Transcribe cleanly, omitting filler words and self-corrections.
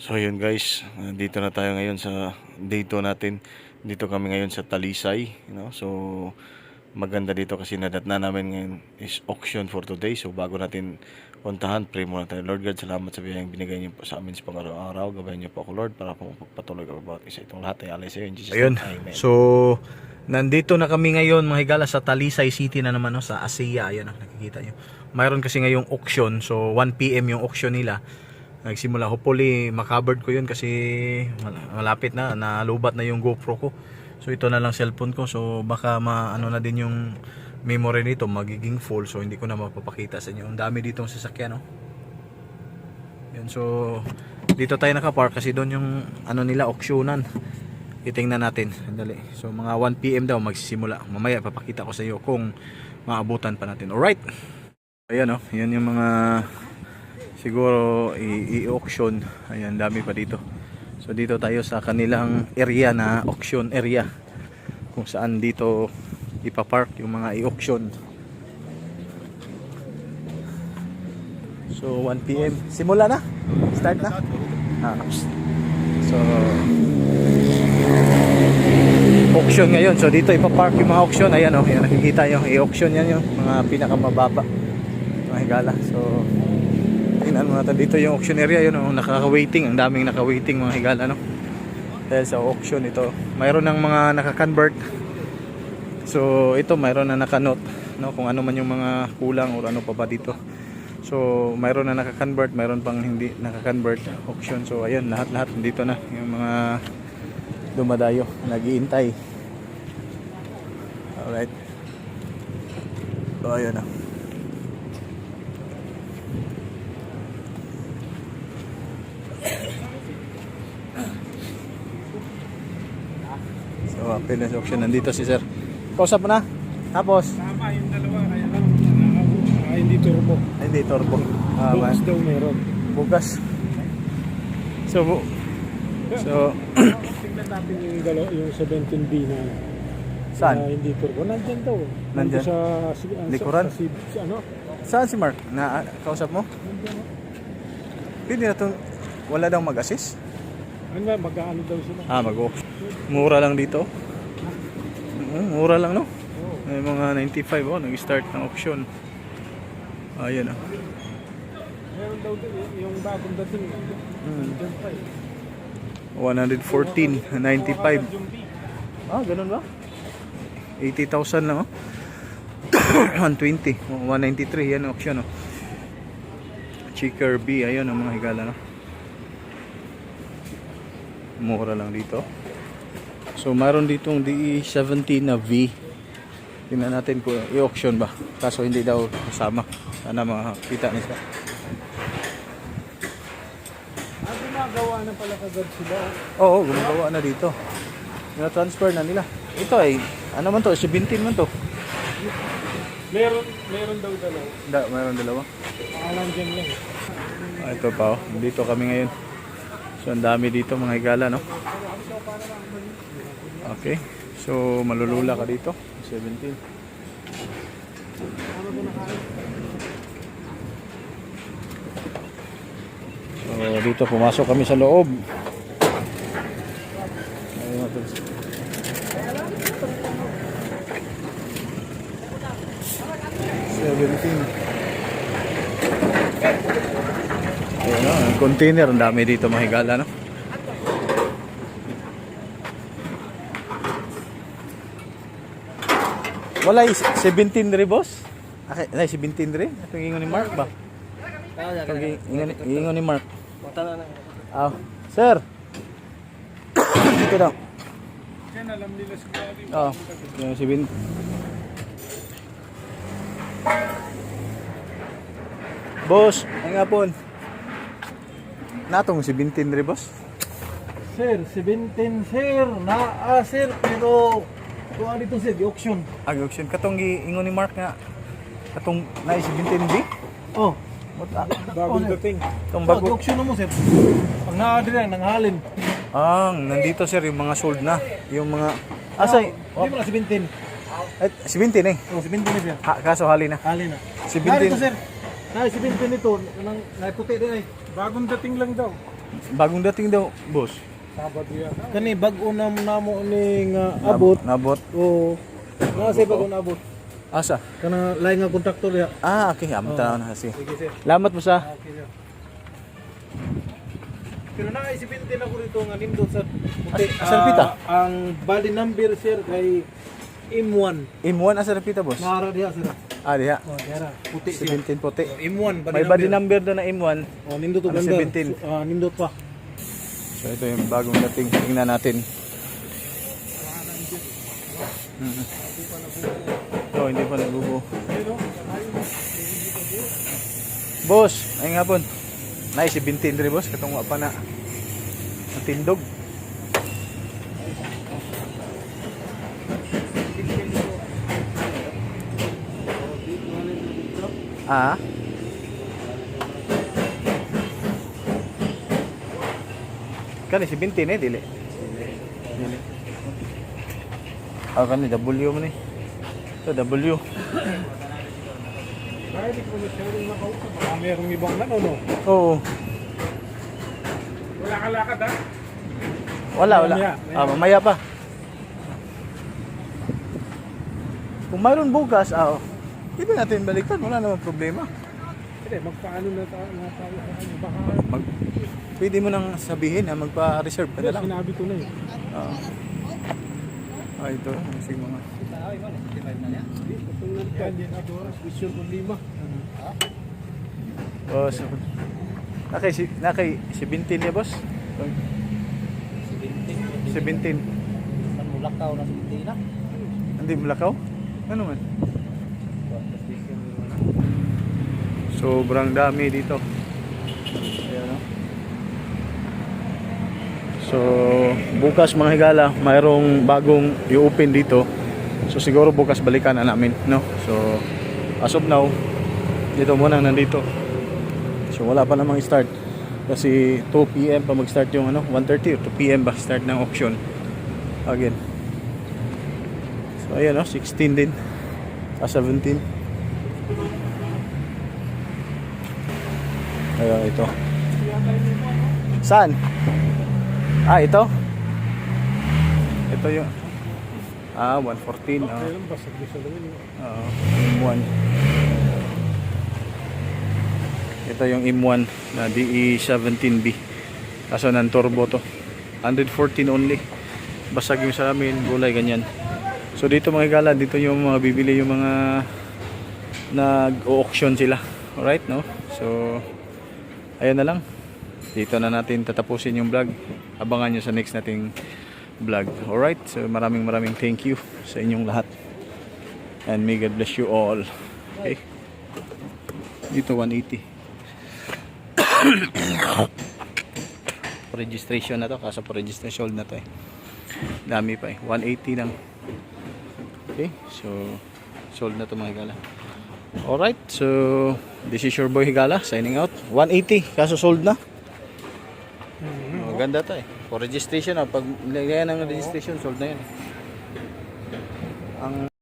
So yun guys, dito na tayo ngayon sa day 2 natin. Dito kami ngayon sa Talisay, So maganda dito kasi nadatna namin ngayon is auction for today. So bago natin puntahan, pray muna tayo. Lord God, salamat sa biyayang binigay niyo po sa amin sa pang-araw-araw. Gabayan niyo po ako Lord para po magpatuloy ka bawat isa. Itong lahat ay alay sa iyo in Jesus Ayun. name. Amen. So, nandito na kami ngayon mga higala sa Talisay City na naman, no, sa Asia. Ayan, nakikita nyo. Mayroon kasi ngayong auction. So, 1 PM yung auction nila. Nagsimula. Hopefully, makaboard ko yun kasi malapit na. Nalubat na yung GoPro ko. So, ito na lang cellphone ko. So, baka maano na din yung memory nito. Magiging full. So, hindi ko na mapapakita sa inyo. Ang dami ditong sasakyan, no? Yan. So, dito tayo nakapark kasi doon yung ano nila, auctionan. Titingnan natin. Sandali. So mga 1 PM daw magsisimula. Mamaya papakita ko sa iyo kung maabutan pa natin. Alright. Ayan, oh. Yan yung mga siguro i-auction. Ayan, dami pa dito. So dito tayo sa kanilang area na auction area. Kung saan dito ipapark yung mga i-auction. So 1 PM. Simula na? Start na? So auction ngayon. So dito ipapark yung mga auction. Ayan, oh, yan nakikita yung i-auction yan yung mga pinakamababa. Mga higala. So tingnan mo natin dito yung auction area, yun, oh, nakaka-waiting. Ang daming naka-waiting mga higala, no. Dahil sa auction ito, mayroon ng mga naka-convert. So ito mayroon na naka-note, no, kung ano man yung mga kulang o ano pa ba dito. So mayroon na naka-convert, mayroon pang hindi naka-convert auction. So ayun, lahat-lahat dito na yung mga dumadayo, nag-iintay. Alright. So ayun na. So appearance auction, nandito si sir. Kausap mo na? Tapos? Tama yung dalawa, kaya lang hindi turbo. Ay, hindi turbo. Bukas daw meron. Bukas. So Tingnan natin yung dalawa, yung 17B na saan? na hindi turbo. Nandyan daw. Nandyan? Sa Likuran? sa ano? Saan si Mark? Na kausap mo? Nandyan. Pwede na itong wala daw mag-assist? Ano ba, mag-ano daw sila? Mag-auction. Mura lang dito. Mura lang, no? May mga 95, oh, nag-start ng auction. Ayan, oh. Meron daw din yung bagong dating. Nandyan pa eh. 114, 95. Yung B. Ganun ba? 80,000 lang, oh. 120, 193, yan auction, oh. Checker B, ayun ang mga higala, no? Mura lang dito. So mayroon ditong DE17 na V. Tingnan natin kung i-auction ba. Kaso hindi daw kasama. Sana makakita na siya. Gumagawa na pala kagad sila. Oo, gumagawa na dito. Na-transfer na nila. Ito ay, ano man to? 17 man to. Meron daw dalawa. Mayroon dalawa. Alam dyan lang. Ito pa, oh. Dito kami ngayon. So ang dami dito mga higala, no? Okay. So malulula ka dito. 17. So dito pumasok kami sa loob. Ayun natin. Ayun, no? Ang container, ang dami dito mga higala, no? Wala 17 rin, boss? Okay, 17 rin? Ito yung ingon ni Mark ba? Ito yung ingon ni Mark. Sir! Dito daw. Yan, alam nila siguro. Yung 17. Boss, ay nga po. Natong 17 rin, boss? Sir, 17 sir. Sir, pero kung ano dito sir, di-auction. Auction. Katong ingon ni Mark nga. Katong na 17B? Oh, Itong bagong dating. bago. Di-auction na mo sir. Pag na-order yan, nanghalin. Nandito sir yung mga sold na. Yung mga... Hindi mo na 17. 17 eh. Oh, 17 na sir. Kaso hali na. Halin na. 17. Narito sir. 17 nito, naiputi din ay. Bagong dating lang daw. Bagong dating daw, boss. Kani bag-o na namo ni nga abot. Nabot. O nasa bag-o na abot. Asa? Kana lain nga kontraktor ya. Ah, okay. Amo tanaw na kasi. Sige sir. Salamat mo sa. Okay sir. Pero naisipin din ako rito nga nindot sa puti. Asa pita? Ang body number sir kay M1. M1 asa repita, boss? Nara diha sir. Ah, diha. Oh, diha. Puti sir. 17 puti. M1 May body number doon na M1. Oh, nindot Ano, ganda. 17? Nindot pa. So ito yung bagong dating. Tingnan natin. Oh, hindi pa nagbubo. Boss, ay nga po. Nay, si Bintin rin, boss. Katong pa na. Natindog. Ah? Kani si Bintin eh, dili. Dili. Ah, kani W man eh. Ito W. Ay, di ko masyadong makausap. Baka mayroong ibang no? Oo. Wala ka lakad ha? Wala. Mamaya. Ah, mamaya pa. Kung mayroon bukas, pwede natin balikan. Wala namang problema. Hindi, magpaano na tayo sa kanya. Baka Pwede mo nang sabihin na magpa-reserve ka na lang. sinabi ko na eh. Oo. Ito. Sige mga. Katulad ka, hindi na oras. Vision ko 5. Boss. Nakay si Bintin niya, boss? 17. Mulakaw na sa na. Hindi Mulakaw? Ano man? Sobrang dami dito. Ayan, no? So, bukas mga higala, mayroong bagong i-open dito. So, siguro bukas balikan na namin, no? So, as of now, dito muna nandito. So, wala pa namang start. Kasi 2 PM pa mag-start yung 1:30 or 2 PM ba start ng auction. Again. So, ayan, no? 16 din. 17. Ayan, ito. Saan? Ito? Ito yung 114. Basag di sa lumin. M1. Ito yung M1 na DE17B. Kaso ng turbo to. 114 only. Basag yung salamin, gulay, ganyan. So dito mga higala, dito yung mga bibili yung mga nag-auction sila. Alright, no? So, ayan na lang. Dito na natin tatapusin yung vlog. Abangan nyo sa next nating vlog. Alright, so maraming thank you sa inyong lahat. And may God bless you all. Okay? Dito 180. Registration na to. Kaso registration na to eh. Dami pa eh. 180 lang. Okay, so sold na to mga higala. Alright, so this is your boy Higala signing out. 180, kaso sold na. Maganda to eh. For registration, pag nilagyan ng registration, sold na yan. Ang